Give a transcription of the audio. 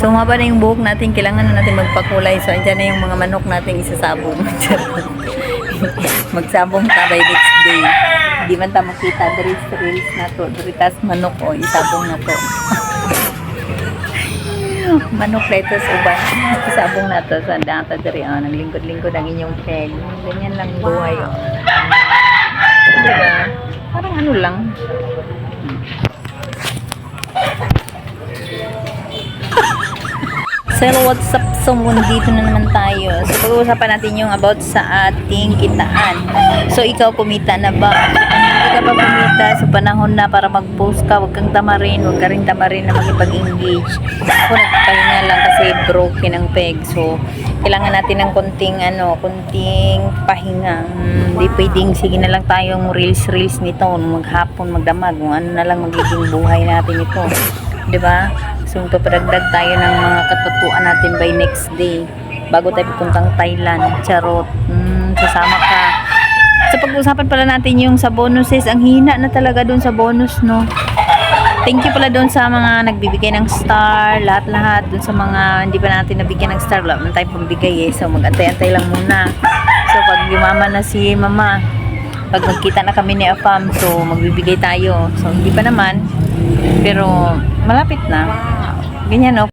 So, mahaba na yung buhok natin. Kailangan na natin magpakulay. So, andyan na yung mga manok natin isasabong. Magsabong ka by next day. Hindi man ta makita. Reels na to. Diritas manok o. Isabong na to. Manok na ito sa uban. Isabong na to. Sa data diri. Naglingkod-lingkod ang inyong peg. Ganyan lang buhay. Diba? Parang ano lang. So, what's up? So, dito na naman tayo. So, pag-uusapan natin yung about sa ating kitaan. So, ikaw kumita na ba? Hindi ka pa kumita sa panahon na para mag-post ka. Huwag kang tamarin. Huwag ka rin tamarin na makipag-engage. Ako nagpapahinga lang kasi broken ang peg. So, kailangan natin ng konting pahinga. Hindi pwedeng, sige na lang tayong reels nito. Maghapon, magdamag. Kung ano na lang magiging buhay natin ito. Diba? So, papadagdag tayo ng mga katutuan natin by next day. Bago tayo pupuntang Thailand. Charot. Sasama ka. Sa pag-usapan pala natin yung sa bonuses. Ang hina na talaga dun sa bonus, no? Thank you pala dun sa mga nagbibigay ng star. Lahat-lahat. Dun sa mga hindi pa natin nabigyan ng star. Wala man tayo pambigay eh. So, mag-antay-antay lang muna. So, pag yumaman na si mama, pag magkita na kami ni Afam, so, magbibigay tayo. So, hindi pa naman. Pero, malapit na. Ganyan, no?